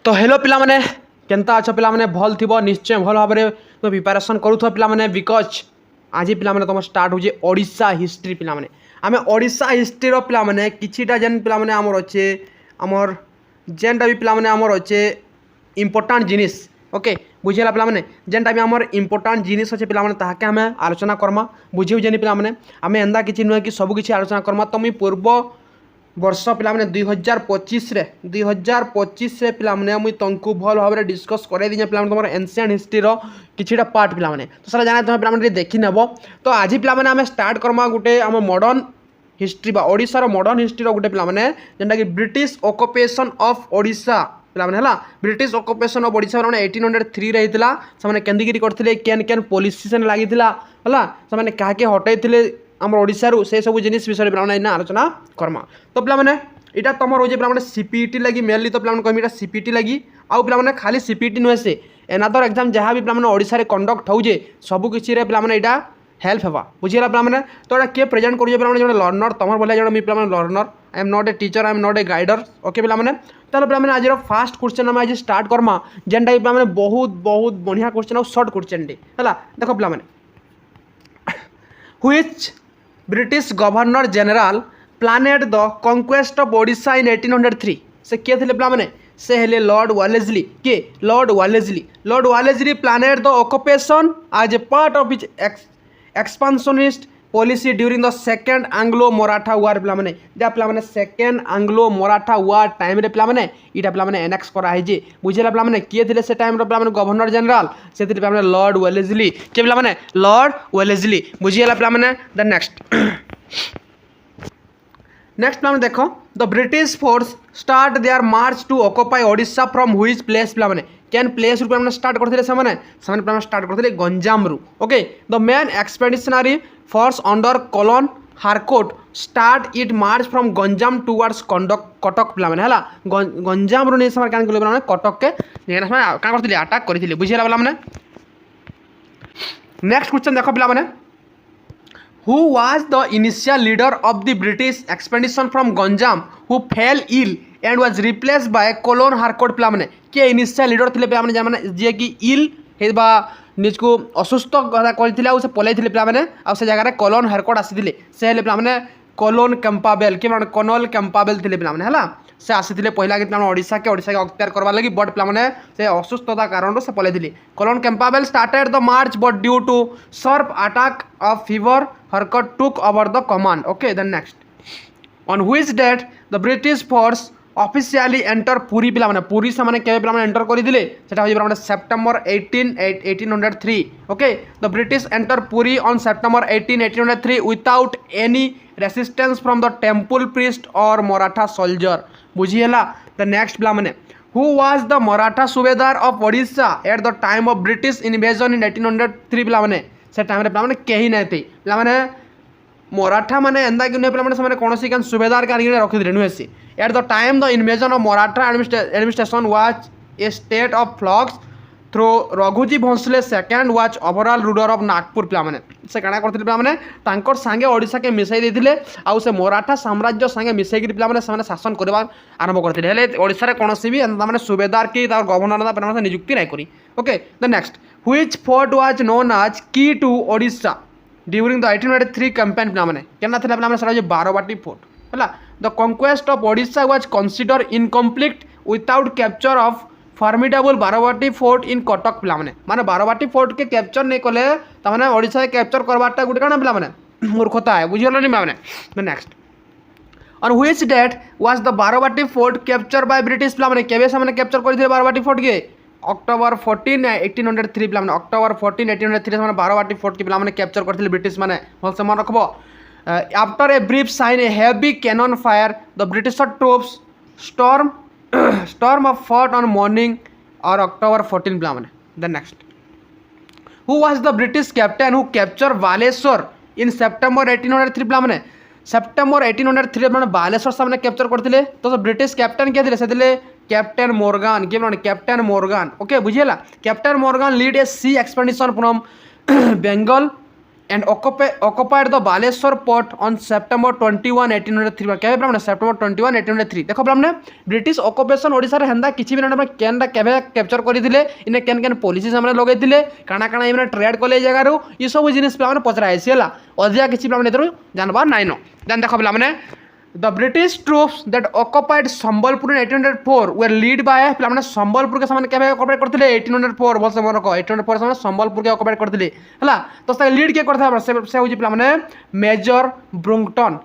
तो हेलो पिला माने केनता अच्छा पिला माने भल थिबो निश्चय भल भाव में तो प्रिपेरेसन करूथो पिला माने बिकज आज पिला माने तुम स्टार्ट हो ओडिशा हिस्ट्री पिला माने आमे ओडिशा हिस्ट्री रो पिला माने किछिटा जेन पिला माने हमर अच्छे हमर जेनटा भी पिला माने हमर अच्छे इंपोर्टेंट जिनिस ओके बुझेला पिला माने जेनटा भी हमर इंपोर्टेंट जिनिस अच्छे पिला माने ताहाके हमें आलोचना करमा बुझिउ जेनी पिला माने आमे एंदा किछि नुहे कि सब किछि आलोचना करमा तो मुई पूर्व वर्ष पिला माने 2025 रे पिला माने मुई तंकु भल भाव में डिस्कस करे दिया पिला माने तमर एंशिएंट हिस्ट्री रो किछिटा पार्ट पिला माने तो सारा जाने तुम पिला माने देखि नेबो तो आज पिला माने हमें स्टार्ट करमा गुटे हम मॉडर्न हिस्ट्री बा ओडिसा रो मॉडर्न हिस्ट्री रो गुटे पिला माने जेंटा कि ब्रिटिश ऑक्युपेशन ऑफ ओडिशा पिला माने हला ब्रिटिश ऑक्युपेशन ऑफ ओडिशा माने 1803 रे हितला से माने केंदिगिरी करथिले केन केन पॉलिसी से लागिथिला हला से माने काके हटाइथिले आम ओडिशा रू से सब जिनिस विषय पे आलोचना करमा तो पिला माने इटा तुम रोजे पिला माने सीपीटी लगी मेनली तो पिला माने कहमी सीपीटी लगी आउ पिला माने खाली सीपीटी नुहे से एनादर एग्जाम जहाँ भी पिला माने ओडिशा रे कंडक्ट होजे सब किछि रे पिला माने इटा हेल्प हेबा बुझिला पिला माने तो एटा के प्रेजेंट करियो पिला माने जने लर्नर तमर बोले जने मी पिला माने learner I am not a teacher I am not a guider okay पिला माने ताले पिला माने आज रो फर्स्ट क्वेश्चन हम आज स्टार्ट करमा जेनटा पिला माने बहुत बहुत बढ़िया क्वेश्चन और शॉर्ट क्वेश्चन डे हला देखो पिला माने which British governor general planned the conquest of Odisha in 1803 से किए थे पिला माने से हेले लॉर्ड वालेस्ली के Lord Wellesley planned the occupation as a part of his expansionist policy during the second Anglo Maratha war पिला माने जा पिला माने second Anglo Maratha war time रे पिला माने इटा पिला माने एनेक्स करा है जे बुझिला पिला माने किए थे से टाइम रो पिला माने गवर्नर जनरल से पिला माने लॉर्ड वालेस्ली के पिला माने लॉर्ड वालेस्ली बुझिला पिला माने द नेक्स्ट पिला माने देखो the British force start their march to occupy Odisha from which place पिला माने कैन प्लेस रू पिला स्टार्ट करथिले से माने पिला स्टार्ट करथिले गंजाम रू okay the main expeditionary force under colon Harcourt start it March from Ganjam towards Cuttack पिला माने हला गंजाम रू नै समय कान पिला माने कटक के नेना का करथिले अटैक करथिले बुझिला पिला माने नेक्स्ट क्वेश्चन देखो पिला माने who was the initial leader of the British expedition from Ganjam who fell ill and was replaced by Colon Harcourt पिला माने के इनिशियल लीडर थिले पिला माने जे माने जे कि इल हेबा निजको असुस्थ कथा करिथिले आ से पलाइथिले पिला माने आ से जगह रे कोलोन हारकोट आसीथिले से हेले पिला माने कोलोन कैंपाबेल के माने कोनल कैंपाबेल थिले पिला माने हला से आसीथिले पहिला कि पिला ओडिशा के अख्तियार करबा लागि बट पिला माने से असुस्थता कारण से पलाइथिले colonel Campbell started the march but due to sharp attack of fever Harcourt took over the command. Okay, then next. On which date the British force officially enter Puri पिला माने पुरी से माने केबे पिला माने एंटर करि दिले सेटा होय पिला माने September 1803 okay the British enter Puri on September 1803 without any resistance from the temple priest or Maratha soldier बुझिएला the next पिला माने who was the Maratha subedar of Odisha at the time of British invasion in 1803 पिला माने से time रे पिला माने केही नै थी पिला माने मराठा माने एंदा कि नै पिला माने से कोनोसी कान सुबेदार कारिगे रखि दिले नुहेसी at the time the invasion of Maratha administration was a state of flux through Raghuji Bhonsle second was overall ruler of Nagpur पिला माने से काना करथिले पिला माने तांकर संगे ओडिशा के मिसाई देथिले आ से मराठा साम्राज्य संगे मिसाई कि पिला माने से शासन करबा आरंभ करथिले हेले ओडिशा रे कोनोसी भी एंदा माने सुबेदार की तार गवर्नर दा पिला माने नियुक्ति नै करी okay the next which fort was known as key to Odisha during the 1803 campaign पिला माने केना थिला पिला माने सरा जे बारवाटी फोर्ट हला the conquest of Odisha was considered incomplete without capture of formidable Barabati fort in Cuttack पिला माने बारवाटी फोर्ट के कैप्चर नै कले त माने ओडिशा के कैप्चर करबाटा गुटे काना पिला माने मूर्खता है बुझियलो नि माने the next on which date was the Barabati fort captured by British पिला माने केबे से माने कैप्चर करिथिले बारवाटी फोर्ट के October 14 1803 पिला माने October 14 1803 माने बारवाटी फोर्ट के पिला माने कैप्चर करथिले ब्रिटिश माने भल से मन रखबो after a brief sign a heavy cannon fire the British troops storm of fort on morning or October 14 पिला माने the next who was the British captain who captured Baleshwar in September 1803 पिला माने September 1803 माने बालेश्वर से माने capture करथिले तो British captain के थिले से थिले कैप्टन मोर्गान के माने कैप्टन मोर्गान ओके बुझिएला captain Morgan lead a sea expedition from Bengal and occupied the Baleshwar port on September 21 1803 केबे प्लामने September 21 1803 देखो प्लामने ब्रिटिश ऑक्युपेशन ओडिसा रे हंदा किछि भी ना केनडा केबे कैप्चर करि दिले इने केन केन पॉलिसी हमने लगै दिले काना काना इने ट्रेड कले जगह रो ई सब जिनिस प्लामने पचराय छिला अधिया किछि प्लामने दरु जानबा नाइ न देन देखो प्लामने The British troops that occupied Sambalpur in 1804 were led by प्लामने Sambalpur के सामने केबे ऑक्युपाइड करथिले 1804 बोल से मन को 1804 सामने संबलपुर के ऑक्युपाइड करथिले हला तो से लीड के करथा से होजी प्लामने मेजर ब्रोंगटन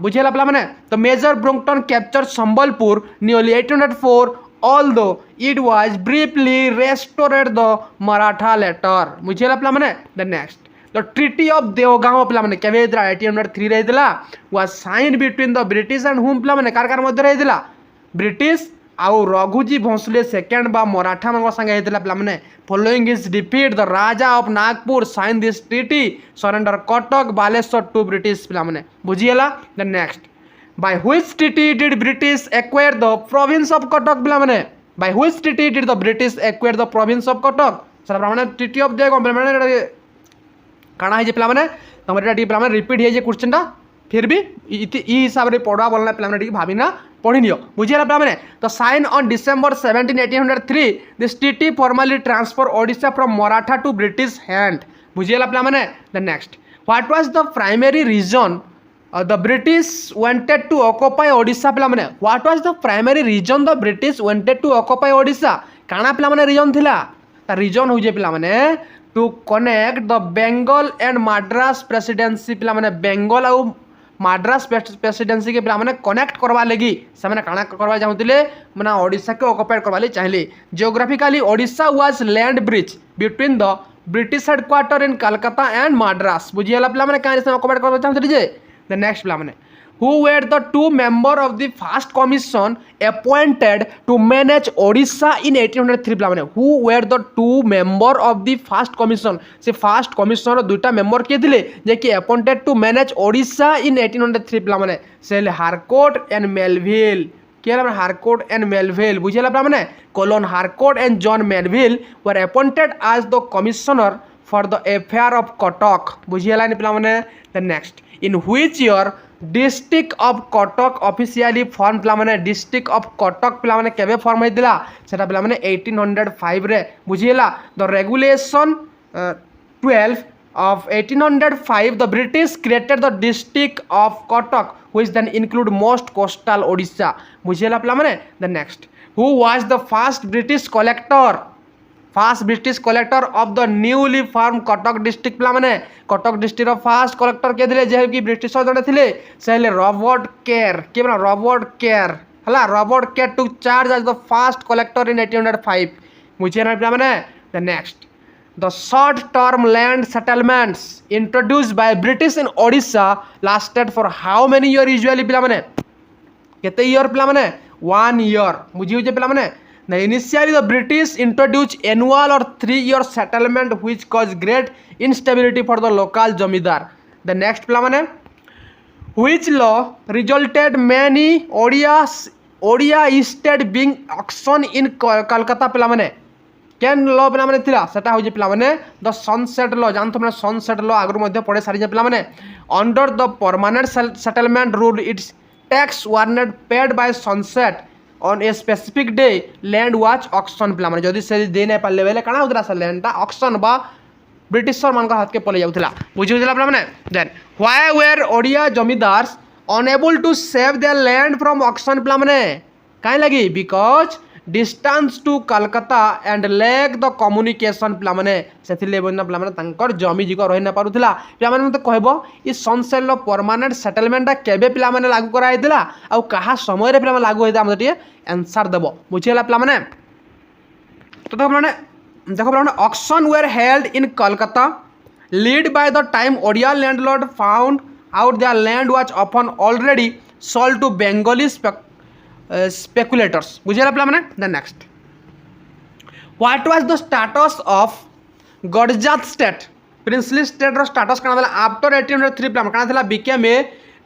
बुझेला प्लामने तो major Broughton capture Sambalpur nearly 1804 although it was briefly restored the Maratha later बुझेला प्लामने the next The Treaty of Deogaon प्लामने केबे इदरा 1803 रे इदला was signed between the British and whom प्लामने कार मध्य रे इदला ब्रिटिश आउ रघुजी भोसले सेकंड बा मराठा मन संगे इदला प्लामने following his defeat the Raja of Nagpur signed this treaty surrender Katak Baleshwar to British प्लामने बुझिएला the next by which treaty did British acquire the province of Katak प्लामने by which treaty did the British acquire the province of Katak sir प्लामने Treaty of Deogaon प्लामने काना है जे प्लामने तमरे T प्लामने repeat है जे क्वेश्चनटा फिर भी ई हिसाब रे पढ़वा बोलना प्लामने टी भाबिना पढ़ी नियो बुझियला प्लामने तो sign on December 17 1803 this treaty formally transfer Odisha from Maratha to British hand बुझियला प्लामने the next what was the primary reason the British wanted to occupy Odisha प्लामने what was the primary reason the British wanted to occupy Odisha काना प्लामने reason थिला ता reason हो जे प्लामने to connect the Bengal and Madras presidency पिला माने बेंगल आउ Madras presidency के पिला माने कनेक्ट करवा लगी से माने काना करवा चाहूतिले माने ओडिशा के ऑक्युपाइड करवा ले चाहले geographically Odisha was land bridge between the British headquarter in Calcutta and Madras बुझियला पिला माने काहे से ऑक्युपाइड करवा चाहते जे द नेक्स्ट पिला माने who were the two members of the first commission appointed to manage Odisha in 1803 प्लामने who were the two members of the first commission से first commission रो दुटा मेंबर के दिले जे कि appointed to manage Odisha in 1803 प्लामने से Harcourt and Melville केला Harcourt and Melville बुझेला प्लामने colonel Harcourt and John Melville were appointed as the commissioner for the affair of Cuttack बुझेला नि प्लामने the next in which year district of Cuttack officially form प्लामने district of Cuttack प्लामने केबे form होइदिला सेटा प्लामने 1805 रे बुझिएला the regulation 12 of 1805 the British created the district of Katak which then include most coastal Odisha बुझिएला प्लामने the next who was the first British collector of the newly formed Katak district प्लामने Cuttack district रो first collector के दिले जे कि British जने थिले सेले Robert Ker के बना Robert Ker हला Robert Ker took charge as the first collector in 1805 मुझे ना प्लामने the next the short term land settlements introduced by British in Odisha lasted for how many year usually प्लामने केते ईयर प्लामने 1 year बुझियो जे प्लामने initially the British introduced annual or 3-year settlement which caused great instability for the local jamidar the next प्लामने which law resulted many Odia estate being auctioned in Kolkata प्लामने केन law प्लामने थिला सेटा हो जे प्लामने द सनसेट लॉ जानतो माने सनसेट लॉ आगु मध्ये पढे सारी जे प्लामने under the permanent settlement rule its tax were not paid by sunset on a specific day land was auction प्लामने जदी से दे नै पाले बेले काना उतरा से लैंड ता ऑक्शन बा ब्रिटिशर मान का हाथ के पले जाउथला बुझि दिला प्लामने then why were Odia zamindars unable to save their land from auction प्लामने काहे लगी because distance to Calcutta and lack the communication प्लामने सेथिले बन्ना प्लामने तांकर जमी जिको रहि ना पारुथला प्लामने मते कहबो इ सनसेट लो परमानेंट सेटलमेंट ता केबे प्लामने लागू कराय दिला आ कहा समय रे प्लामने लागू होइदा हम टिए आंसर देबो बुझियला प्लामने तो देखो प्लामने auction were held in Calcutta lead by the time Odia landlord found out their land was often already sold to Bengali speculators बुझियला प्लामने the next what was the status of Garhjat state princely state रो status काना देला after 1803 प्लामने काना देला became a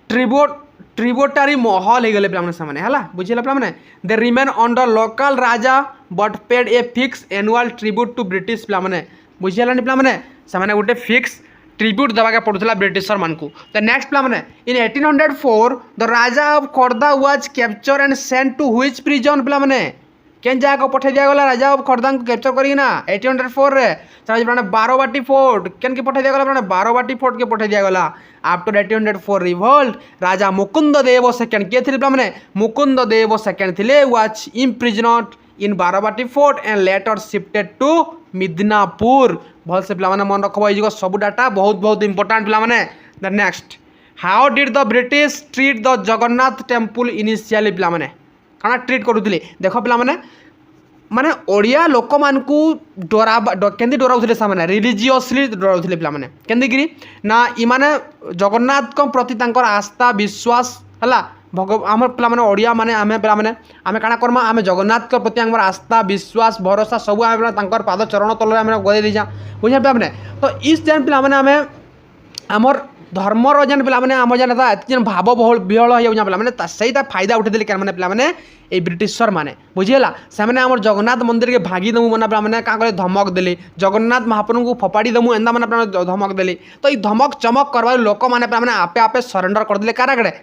tributary महल हे गले प्लामने सामने हला बुझियला प्लामने they remain under local raja but paid a fix annual tribute to British प्लामने बुझियला नि प्लामने से गोटे फिक्स ट्रिब्यूट देवाके पड़ूला ब्रिटिशर मान को। द नेक्स्ट पिला माने in 1804 the raja of Khordha was capture and sent to which prison पिला माने केन जगह को पठे दिया गला राजा ऑफ खोर्धा को कैप्चर करी ना 1804 रे सारा माने बारोबाटी फोर्ट केन के पठे दिया गला माने बारोबाटी फोर्ट के पठे दिया गला। After 1804 revolt raja Mukund Dev second के थिले पिला माने मुकुंद देव सेकंड थिले was imprisoned in Barabati fort and later shifted to Midnapore. भल से पिला माने मन रखबो ई सब डाटा बहुत बहुत इंपोर्टेंट पिला माने। The next how did the British treat the Jagannath temple initially पिला माने काना ट्रीट करूथिले देख पिला माने माने ओडिया लोक मान को डरा केंदी डराउथिले सामाने रिलीजियसली डराउथिले पिला माने केंदी गिरी ना ई माने जगन्नाथ को प्रति तांकर आस्था विश्वास हला आम पे ओडिया माने आमे पे आमे काଣା करमा आमे जगन्नाथ के प्रति आमर आस्था विश्वास भरोसा सब आम पाद चरण तल आम गदे दीजा बुझे पे तो इस जेन पे आमे आमर धर्मर जेन पे आम जेन जेन भाव विहल हो पे सही फायदा उठे क्या पे ये ब्रिटिशर माने बुझीगला से आम जगन्नाथ मंदिर के भागी दमु मैंने पे क्या कले धमक देली जगन्नाथ महाप्रभु को फपाड़ी दमु एंदा मैंने धमक देली तो ये धमक चमक करवार लोक मैंने आपे आपे सरेंडर करदे कार आगे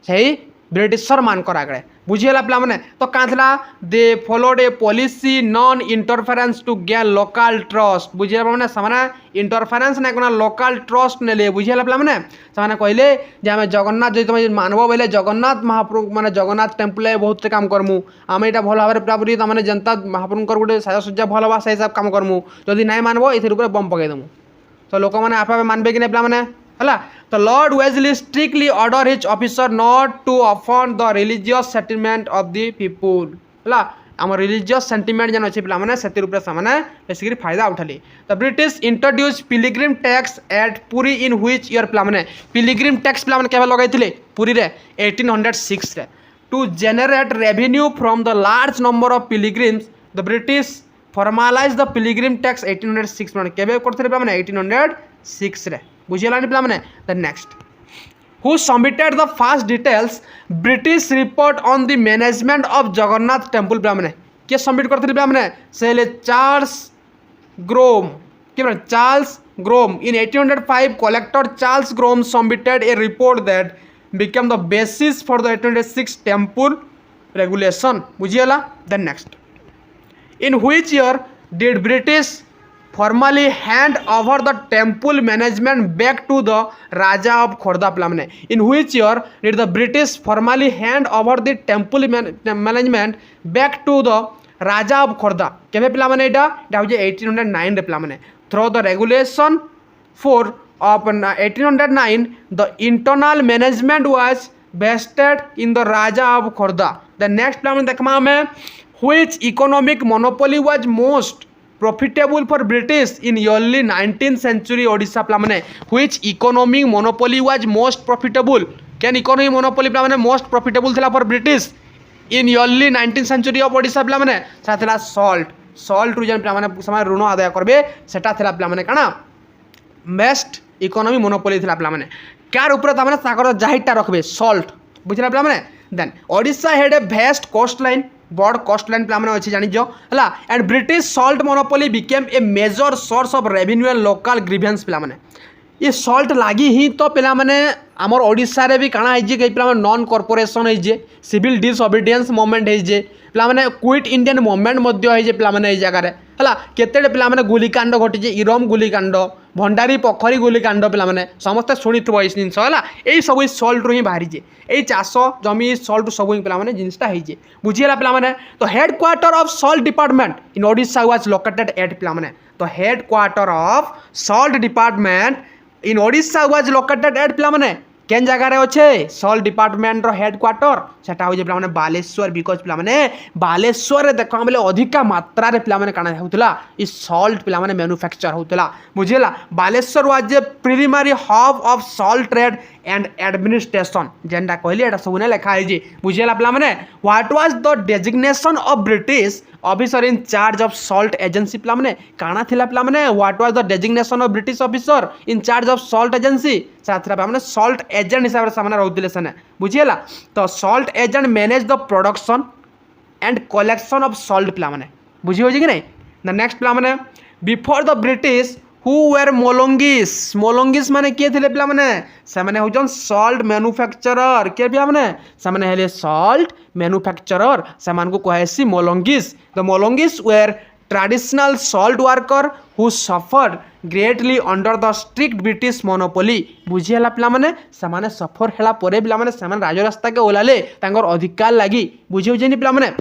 सही ब्रिटिशर मानकर आगे बुझीगला पे तो क्या था they followed a policy non interference to gain local trust बुझे मैंने इंटरफेरेंस नहीं करना लोकल ट्रस्ट ने बुझीगला पे कहले जे आम जगन्नाथ जो तुम मानव बोले जगन्नाथ महाप्रभु माने जगन्नाथ टेम्पल बहुत काम करमु आम यहाँ भल भाव पूरापूरी मैंने जनता महाप्रभु गोटे साजसज्जा भल बा से हिसाब काम करमु जदि नहीं मानव ये बम पकईदेमु तो लोक मैंने आपे मानबे कि नहीं पे है तो Lord Wellesley strictly order his officer not to offend the religious sentiment of the people है आम रिलीजियस सेंटिमेंट जेन अच्छे पे से बेसिकली फायदा उठाली। The British introduce pilgrim tax at Puri in which year पे पिलिग्रिम टैक्स पे केवे लगे पुरी रे 1806 रे to generate revenue from the large number of pilgrims the British formalize the pilgrim tax 1806 पे केवे करथिले पे 1806 रे बुझीगलानी पे the next who submitted the fast details British report on the management of Jagannath temple पे किए सबमिट करते पे से चार्ल्स ग्रोम कि Charles Groeme in 1805 collector Charles Groeme submitted a report that became the basis for the 1806 temple regulation बुझीगला। The next in which year did British formally hand over the temple management back to the Raja of Khordha Plamne in which year did the British formally hand over the temple management back to the Raja of Khordha केबे पिलामाने एटा एटा होजे 1809 रे पिलामाने through the regulation 4 of 1809 the internal management was vested in the Raja of Khordha। the next पिलामाने देखमा हमें which economic monopoly was most profitable for British in early 19th century Odisha प्लामने which economic monopoly was most profitable can economic monopoly प्लामने most profitable थिला for British in early 19th century of Odisha प्लामने सा थिला salt रु जन प्लामने समय ऋण आदाय करबे सेटा थिला प्लामने काना बेस्ट इकोनॉमी मोनोपोली थिला प्लामने कार ऊपर तामने सागर जाहिटा रखबे salt बुझला प्लामने then Odisha had a vast coastline बड़ कोस्ट लाइन पे अच्छे जानिज है and British salt monopoly became a major source of revenue and local grievance पे ये सॉल्ट लगी ही तो पे आमर ओडिशा रे भी काଣା है पे नॉन कॉर्पोरेशन है सिविल डिसओबिडियंस मूवमेंट है पे क्विट इंडियन मूवमेंट पे जगार है केते पे गुलिकांड घटी इरम गुलिकांड भंडारी पोखरी गुलिकांड पे समस्ते शुणी थो ये जिन यही सब सल्ट रू ही बाहरी यही चाष जमी सल्ट सब पे जिनटा है बुझीगला पे तो head quarter of Salt department in Odisha was located at पे तो head quarter of Salt department in Odisha was located at पे केन जगार अच्छे सल्ट डिपार्टमेंट हेड क्वार्टर सेटा हो पे बालेश्वर बिकज पे बालेश्वर देख बोले अधिका मात्रा पे काଣା होता सल्ट पे मैन्युफैक्चर होता बुझीगला। बालेश्वर was a preliminary hub of salt trade and administration जेनटा कहली एटा सब लिखा है बुझीगला पे what was the designation of British officer in charge of salt agency पे काଣା थिला पे what was the designation of British officer in charge of salt agency पे सल्ट एजेंट हिसाब से रोते सेने बुझीगला। तो salt agent manage the production and collection of salt पे बुझी हो कि नहीं। द नेक्स्ट पे before the British who were मोलंगिस मोलंगिस माने किए थे पिला माने से माने होजन सॉल्ट मैन्युफैक्चरर के पिला माने से माने हेले सॉल्ट मैन्युफैक्चरर से मान को कहसी Malangis the Malangis were traditional salt worker who suffer greatly under the strict British monopoly बुझीला पिला माने से माने सफर हेला परे पिला माने से माने राजरास्ता के ओलाले तांगर अधिकार लागी बुझी होजेनी पिला माने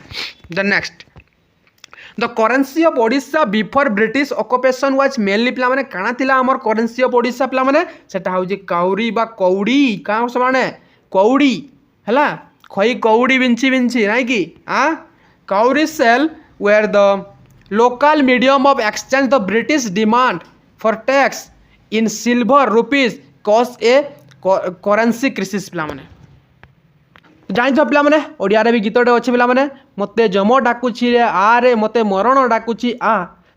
the next the currency of Odisha before British occupation was mainly पिला माने काना थिला हमर करेन्सी ऑफ ओडिशा पिला माने सेटा होजे काउरी बा कौड़ी का माने कौड़ी हला खई कौड़ी बिंची बिंची नाइ की cowrie shell were the local medium of exchange the British demand for tax in silver rupees cause a currency crisis पिला माने जानी तो पिला माने ओडिया रे भी गीतटे अच्छे पिला माने मते जम डाकुची रे आ रे मते मरण डाकुची आ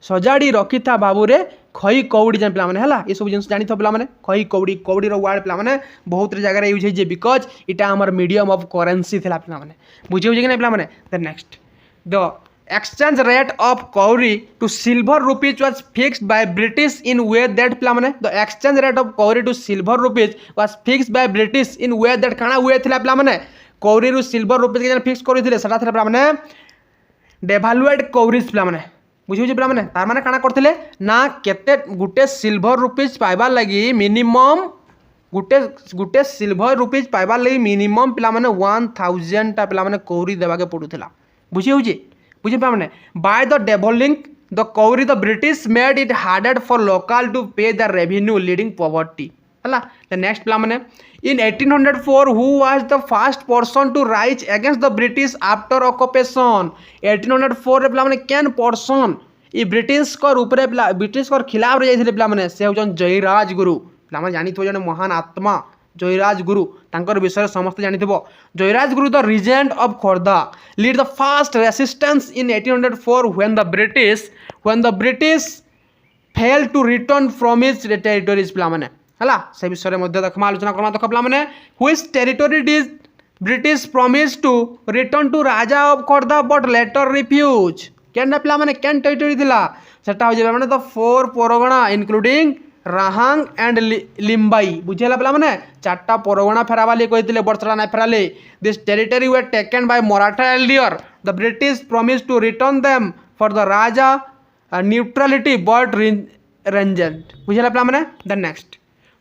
सजाड़ी रखी था बाबू रे खई कौड़ी जान पिला माने हला ये सब जिंस जानी तो पिला माने खई कौड़ी कौड़ी रो वर्ड पिला माने बहुत रे जगह रे यूज हे बिकॉज इटा हमर मीडियम ऑफ करेंसी थिला पिला माने बुझे हो जे कि नै पिला माने the next the exchange rate of kauri to silver rupees was fixed by British in way that पिला माने the exchange rate of kauri to silver rupees was fixed by British in way that काना हुए थिला पिला माने कौरी रु silver rupees के फिक्स करथिले सेटा थिला पिला माने डेभालुएट कौरीज पिला माने बुझियो जे पिला माने तार माने काना करथिले ना केते गुटे सिल्वर रुपीज पाइबा लागि मिनिमम गुटे सिल्वर रुपीज पाइबा लागि मिनिमम पिला माने 1000 टा पिला माने कौरी देबा के पडुथिला बुझियो जे बुझे पिला माने by the devaluing the cowrie the British made it harder for local to pay the revenue leading poverty हला द नेक्स्ट पिला माने in 1804 who was the first person to rise against the british after occupation 1804 रे पिला माने केन person ई British कर ऊपर British कर खिलाफ रे जाइथिले पिला माने से होजन जयराज गुरु पिला माने जानि तो जने महान आत्मा जयराज गुरु तांकर विषय समस्त जानि थबो Jayraj Guru the regent of Khordha lead the first resistance in 1804 when the british failed to return from its territories पिला माने हला से विषय मध्य देखमा आलोचना करमा देख पिला माने which territory did British promise to return to raja of Khordha but later refuse केन पिला माने केन टेरिटरी दिला सेटा हो जे माने the four pargana including Rahang and Limbai बुझेला पिला माने चारटा परगणा फेरावाली कहितिले बरसला ना फेराले this territory were taken by Maratha एल्डियर the British promise to return them for the raja neutrality but regent बुझेला पिला माने the next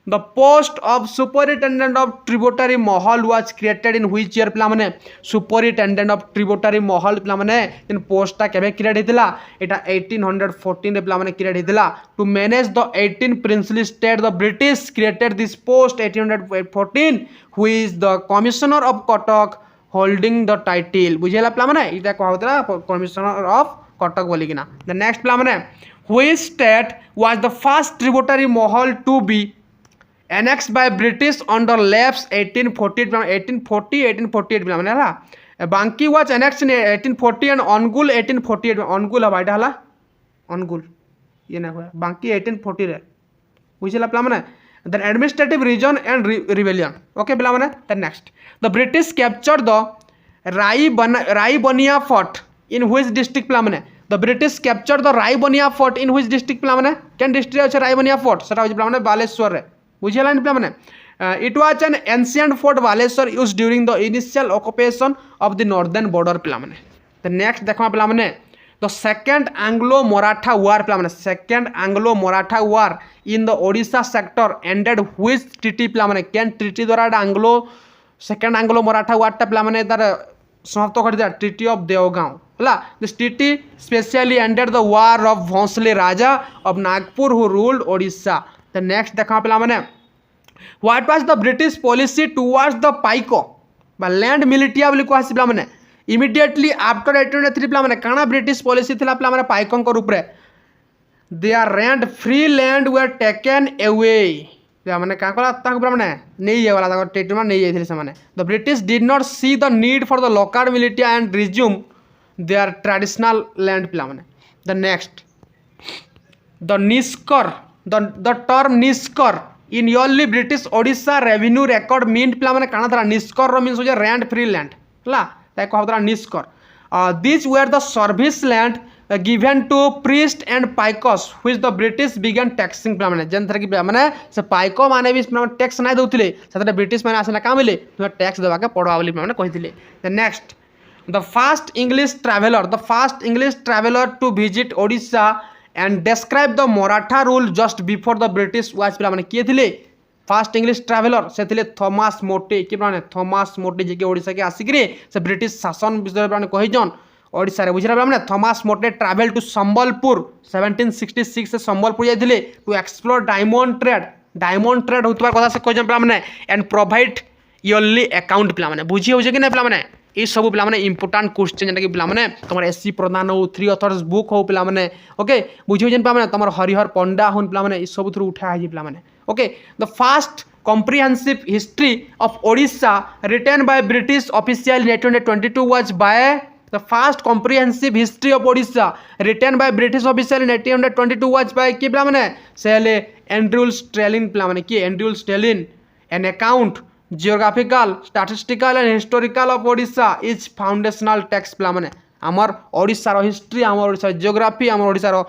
The post of superintendent of tributary Mahal was created in which year पिला माने superintendent of tributary महल पिला माने इन पोस्टा केबे create हेतिला एटा 1814 रे पिला माने create हेतिला to manage the 18 princely state the British created this post 1814 who is the commissioner of Cuttack holding the title बुझेला पिला माने इटा कहौ तला commissioner of Cuttack बोली किना the next पिला माने which state was the first tributary Mahal to be annexed by British under lapse 1848 पिला माने हला बांकी was annexed in 1840 and Angul 1848 Angul हवा इटा हला Angul ये ना हुआ बांकी 1840 रे बुझिला पिला माने then administrative region and rebellion okay पिला माने then next the British captured the Raibania fort in which district पिला माने the British captured the Raibania fort in which district पिला माने केन डिस्ट्रिक्ट अछि Raibania fort सेटा होछि पिला माने बालेश्वर रे बुझिला पिला माने it was an ancient fort Baleshwar used during the initial occupation of the northern border पिला माने the next देखमा पिला माने the second Anglo Maratha war पिला माने second Anglo Maratha war in the Odisha sector ended which treaty पिला माने केन treaty द्वारा Anglo second Anglo Maratha war ता पिला माने तार समाप्त कर दिया treaty of Deogaon हला this treaty specially ended the war of Bhonsle Raja of Nagpur who ruled Odisha the next देखा पिला माने what was the British policy towards the Paiko बा लैंड मिलिटिया बोली कहसी पिला माने immediately after 1803 पिला माने काना ब्रिटिश पॉलिसी थिला पिला माने पाइकों को रूप रे their rent free land were taken away पिला माने का कला ता पिला माने नहीं ये वाला ता टेटमा नहीं जाइथिले से माने the British did not see the need for the local militia and resume their traditional land पिला माने the next the niskar the term niskar in early British Odisha revenue record meant पिला माने काना था niskar रो means हो rent free land हला ताई कहबरा niskar these were the service land given to priest and picos which the British began taxing पिलाने जेन थर की माने से पाइको माने भी पिलाने टैक्स नहीं दउथिले सेतरे ब्रिटिश माने आसना काम मिले तुम टैक्स देवा के पड़वा बोली माने कहिथिले the next the first English traveller to visit Odisha and describe the Maratha rule just before the British was पिलाने किए थिले फास्ट इंग्लिश ट्रैवलर से थिले थॉमस मोटे कि माने थॉमस मोटे जे के ओडिशा के आसिकरे से ब्रिटिश शासन विषय माने कहिजन ओडिशा रे बुझिरा माने थॉमस मोटे ट्रैवल टू संबलपुर 1766 से संबलपुर जाइथिले टू एक्सप्लोर डायमंड ट्रेड होतबार कथा से कहिजन पिला माने एंड प्रोवाइड ईयरली अकाउंट पिला माने बुझी होजे कि नै पिला माने ये सब पिला माने इंपोर्टेंट क्वेश्चन जेटा कि पिला माने तमर एससी प्रधान हो 3 ऑथर्स बुक हो पिला माने ओके बुझी होजन पिला माने तमर हरिहर पंडा होन पिला माने ई सब थ्रू उठा है पिला माने okay the first comprehensive history of Odisha written by British official in 1822 was by the first comprehensive history of Odisha written by British official in 1822 was by कि पिला माने सेले एंड्रूल स्टेलिन पिला माने कि एंड्रूल Stalin an account geographical statistical and historical of Odisha is foundational text पिला माने हमर ओडिसा रो history हमर ओडिसा जियोग्राफी हमर ओडिसा रो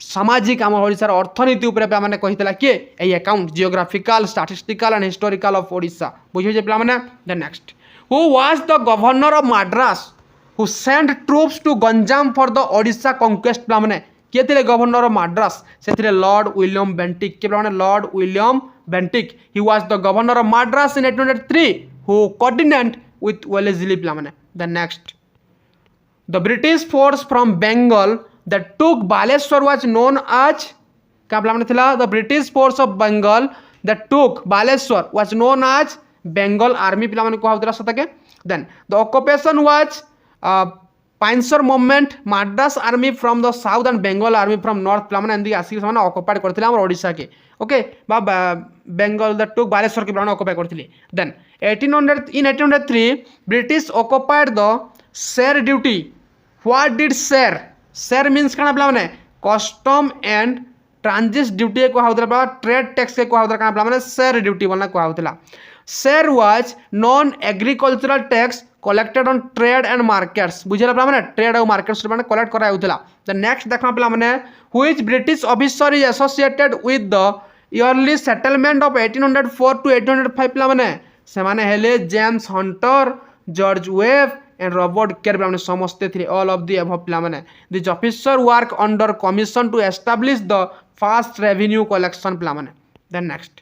सामाजिक आम ओडिशार अर्थनीति उपरे पिला माने कहितला कि a account geographical statistical and historical of Odisha बुझियो जे पिला माने the next who was the governor of Madras who sent troops to Ganjam for the Odisha conquest पिला माने के थिले गवर्नर ऑफ मद्रास से थिले लॉर्ड विलियम बेंटिक के पिला माने Lord William Bentinck he was the governor of Madras in 1803 who coordinate with Wellesley पिला माने the next the British force from Bengal that took Baleshwar was known as क्या पिला माने थिला the British force of Bengal that took Baleshwar was known as Bengal army पिला माने को होतला सतके then the occupation was Pincer movement Madras army from the south and Bengal army from north पिला माने एंदी आसी समान ऑक्युपाइड करथिले हमर ओडिशा के ओके बा बेंगल that took Baleshwar के पिला माने ऑक्युपाइड करथिले then 1803 British occupied the share duty what did share means काना पिला माने कस्टम एंड ट्रांजिट ड्यूटी को होतला ट्रेड टैक्स के को होतला काना पिला माने शेयर ड्यूटी बोलना को होतला share was non agricultural tax collected on trade and markets बुझला पिला माने ट्रेड और मार्केट्स माने कलेक्ट करा होतला द नेक्स्ट देखा पिला माने which British officer is associated with the early settlement of 1804 to 1805 पिला माने से माने हेले James Hunter George Webb and Robert Kerr पिला माने समझते थे all of the above पिला माने this officer work under commission to establish the fast revenue collection पिला माने then next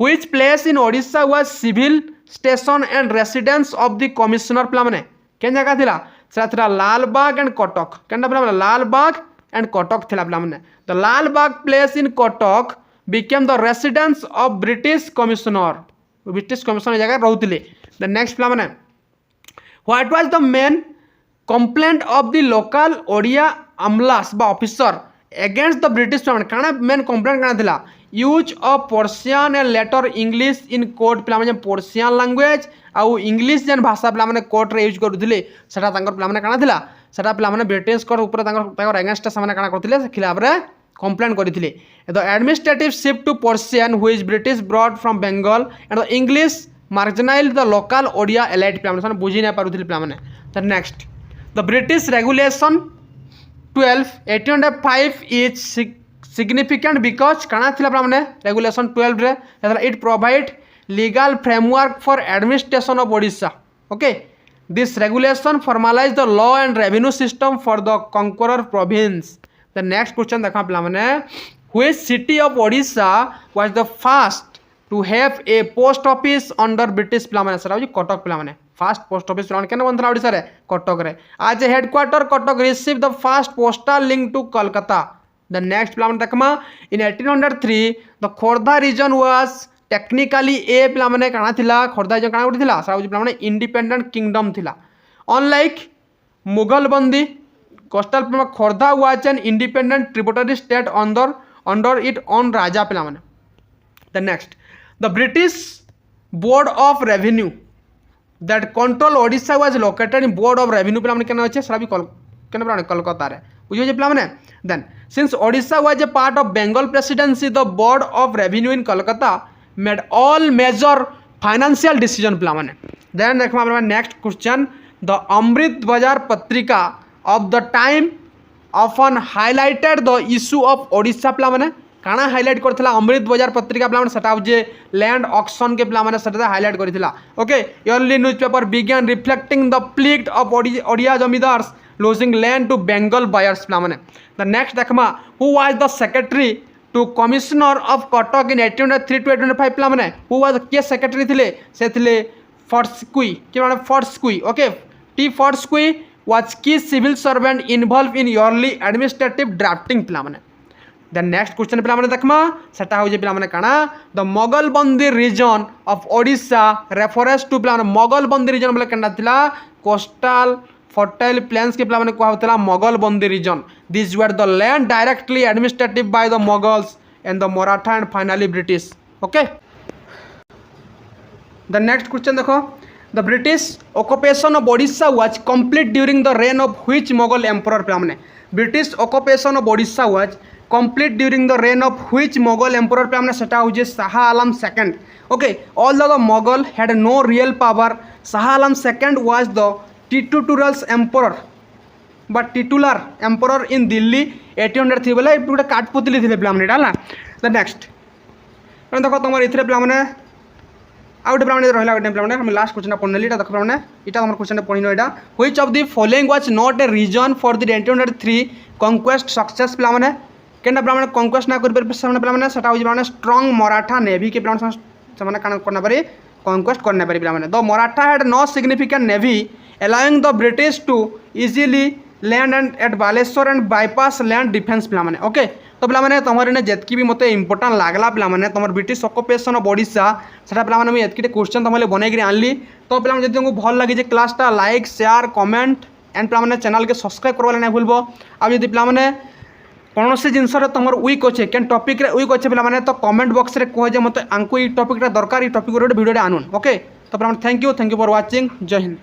which place in Odisha was civil station and residence of the commissioner पिला माने केन जगह थिला सेरा थिला लालबाग एंड कटक केनटा पिला माने लालबाग एंड कटक थिला पिला माने the Lalbagh place in Kotak became the residence of British commissioner जगह रहउतिले the next पिला माने what was the main complaint of the local Odia amlas ba officer against the British government काना main complaint काना थिला use of Persian and later English in court पिला माने Persian language आउ English जन भाषा पिला माने कोर्ट रे यूज करूथिले सेटा तांकर पिला माने काना थिला सेटा पिला माने ब्रिटिश कोर्ट ऊपर तांकर अगेंस्ट सामने काना करथिले से खिलाफ रे कंप्लेंट करथिले the administrative shift to Persian which British brought from Bengal and the English marginal the local Odia elite पिला माने बुझी नै पारुथिले पिला माने the next the British regulation 12 1805 is significant because काना थिला पिला माने रेगुलेशन 12 रे it provide legal framework for administration of Odisha okay this regulation formalize the law and revenue system for the conquered province the next question देखा पिला माने which city of Odisha was the first to have a post office under British पिला माने सरा कटक पिला माने first post office पिला माने केना बनथला ओडिसा रे कटक रे आज headquarter Cuttack receive the first postal link to Kolkata the next पिला माने देखमा in 1803 the Khordha region was technically a पिला माने काना थिला खोर्धा रीजन काना उठिला सरा पिला माने इंडिपेंडेंट किंगडम थिला अनलाइक मुगल बंदी कोस्टल पिला Khordha was an independent tributary state under it own raja पिला माने the next the British Board of Revenue that control Odisha was located in Board of Revenue पिला माने केना अछि सराबी केना पिला कोलकाता रे बुझियो जे पिला माने then since Odisha was a part of Bengal presidency the Board of Revenue in Kolkata made all major financial decision पिला माने then देखमा next question the Amrit Bazar patrika of the time often highlighted the issue of Odisha पिला माने काना highlight करथिला अमृत बाजार पत्रिका पिला माने सेटा होजे लैंड ऑक्शन के पिला माने सेटा हाइलाइट करथिला okay early newspaper began reflecting the plight of Odia zamindars losing land to Bengal buyers पिला माने द नेक्स्ट देखमा who was the secretary to commissioner of Cuttack in 1803 to 1805 पिला माने हु वाज के सेक्रेटरी थिले से थिले फोर्टस्क्वी के माने Fortescue okay T Fortescue was key civil servant involve in early administrative drafting पिला माने देन नेक्स्ट क्वेश्चन पिला माने देखमा सेटा हो जे पिला माने काना the Mughalbandi region of Odisha reference to पिला माने मोगल बंदी रीजन बोले केना थिला कोस्टल फर्टाइल प्लेन्स के पिला माने को होतला Mughalbandi region this were the land directly administrative by the Mughals and the Maratha and finally British okay the next question देखो the British occupation of Odisha was complete during the reign of which Mughal emperor पिला माने British occupation of Odisha was complete during the reign of which Mughal emperor पे हमने सेटा हो जे Shah Alam second okay although the Mughal had no real power Shah Alam second was the titular emperor but titular emperor in Delhi 1803 बोले गोटे काटपुतली थिले पिला माने डाला the next देखो तुम इथरे पिला माने आउट पिला माने रहला गोटे पिला माने हम लास्ट क्वेश्चन पढनली देखो पिला माने इटा हमर question पढिनो Etah which of the following was not a reason for the 1803 conquest success पिला माने केना पिला माने कॉन्क्वेस्ट ना कर सामने पिला माने सेटा हो जे माने स्ट्रांग मराठा नेवी के पिला माने कान करना पारे कॉन्क्वेस्ट करना पारे पिला माने the Maratha had no significant navy allowing the British to easily land and at Baleshwar and bypass land defence पिला माने ओके तो पिला माने तमर ने जेतकी भी मते इंपोर्टेंट लागला पिला माने तमर ब्रिटिश ऑक्युपेशन ऑफ ओडिशा सेटा पिला माने मैं एतकी क्वेश्चन तमले बनै गिरी आनली तो पिला माने जदि तुमको भल लागि जे क्लासटा लाइक शेयर कमेंट एंड पिला माने चैनल के सब्सक्राइब करवाला नै भूलबो आ जदि पिला माने कौन से जिनस तुम वीक अच्छे क्या टॉपिक रे वीक अच्छे पे तो कमेंट बॉक्स रे कह मत आंको ये टॉपिक दरकार ये टॉपिक वीडियो आनुन ओके तो थैंक यू फॉर वाचिंग जय हिंद।